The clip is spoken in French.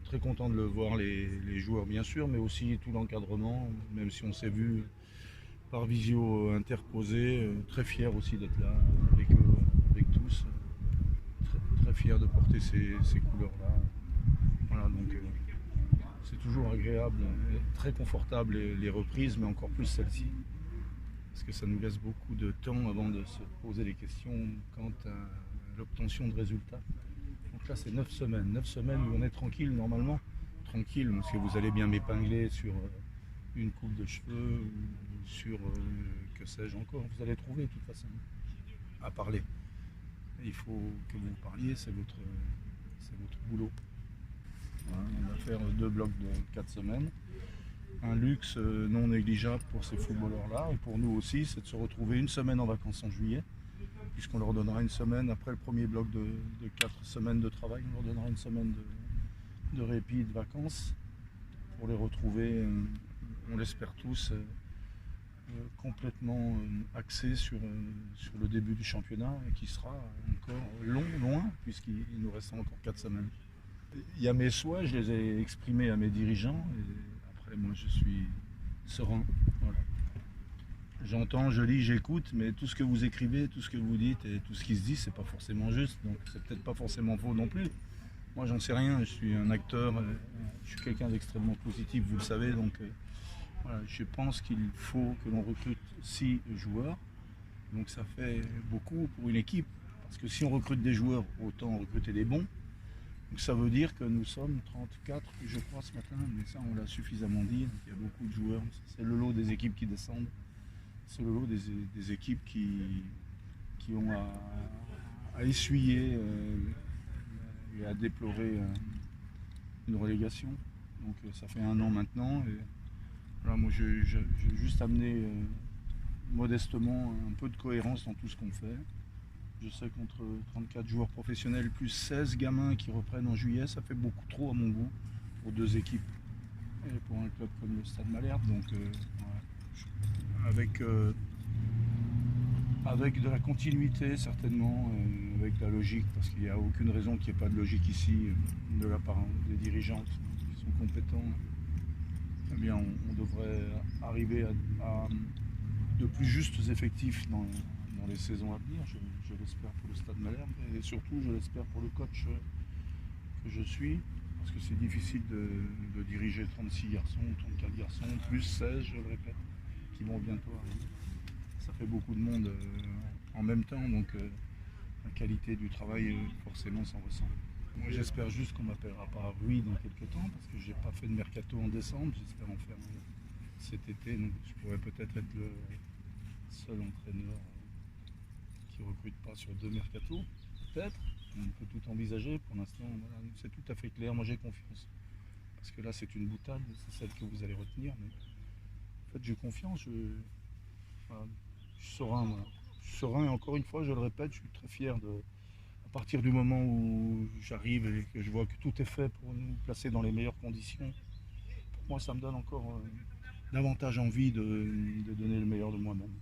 très content de le voir, les joueurs bien sûr, mais aussi tout l'encadrement, même si on s'est vu par visio interposé, très fier aussi d'être là avec eux, avec tous, très fier de porter ces couleurs-là. Voilà, donc c'est toujours agréable, très confortable les reprises, mais encore plus celle-ci, parce que ça nous laisse beaucoup de temps avant de se poser les questions quant à l'obtention de résultats. Donc là c'est 9 semaines, 9 semaines où on est tranquille normalement, tranquille, parce que vous allez bien m'épingler sur une coupe de cheveux, ou sur que sais-je encore, vous allez trouver de toute façon à parler. Il faut que vous parliez, c'est votre boulot. Voilà, on va faire 2 blocs de 4 semaines. Un luxe non négligeable pour ces footballeurs-là et pour nous aussi, c'est de se retrouver une semaine en vacances en juillet, puisqu'on leur donnera une semaine après le premier bloc de 4 semaines de travail, on leur donnera une semaine de répit, de vacances, pour les retrouver, on l'espère tous, complètement axés sur le début du championnat, qui sera encore loin, puisqu'il nous restera encore 4 semaines. Il y a mes souhaits, je les ai exprimés à mes dirigeants, et après moi je suis serein. Voilà. J'entends, je lis, j'écoute, mais tout ce que vous écrivez, tout ce que vous dites et tout ce qui se dit, c'est pas forcément juste, donc c'est peut-être pas forcément faux non plus. Moi j'en sais rien, je suis un acteur, je suis quelqu'un d'extrêmement positif, vous le savez, donc voilà, je pense qu'il faut que l'on recrute 6 joueurs, donc ça fait beaucoup pour une équipe, parce que si on recrute des joueurs, autant recruter des bons. Donc ça veut dire que nous sommes 34, je crois, ce matin, mais ça on l'a suffisamment dit, donc il y a beaucoup de joueurs, c'est le lot des équipes qui descendent, c'est le lot des équipes qui ont à essuyer et à déplorer une relégation. Donc ça fait 1 an maintenant, et voilà, moi j'ai juste amené modestement un peu de cohérence dans tout ce qu'on fait. Je sais qu'entre 34 joueurs professionnels plus 16 gamins qui reprennent en juillet, ça fait beaucoup trop à mon goût pour 2 équipes et pour un club comme le Stade Malherbe. Donc ouais, avec de la continuité certainement, avec la logique, parce qu'il n'y a aucune raison qu'il n'y ait pas de logique ici de la part des dirigeants qui sont compétents. Eh bien, on devrait arriver à de plus justes effectifs dans les saisons à venir, je l'espère pour le Stade Malherbe, et surtout je l'espère pour le coach que je suis, parce que c'est difficile de diriger 36 garçons ou 34 garçons, plus 16 je le répète, qui vont bientôt arriver. Ça fait beaucoup de monde en même temps, donc la qualité du travail forcément s'en ressent. Moi j'espère juste qu'on m'appellera pas Rui dans quelques temps, parce que j'ai pas fait de mercato en décembre, j'espère en faire cet été, donc je pourrais peut-être être le seul entraîneur qui ne recrute pas sur 2 mercatos, peut-être, on peut tout envisager, pour l'instant voilà, c'est tout à fait clair, moi j'ai confiance. Parce que là c'est une boutade, c'est celle que vous allez retenir, mais en fait j'ai confiance, voilà, je suis serein, voilà. Je suis serein et encore une fois je le répète, je suis très fier à partir du moment où j'arrive et que je vois que tout est fait pour nous placer dans les meilleures conditions. Pour moi ça me donne encore davantage envie de donner le meilleur de moi-même.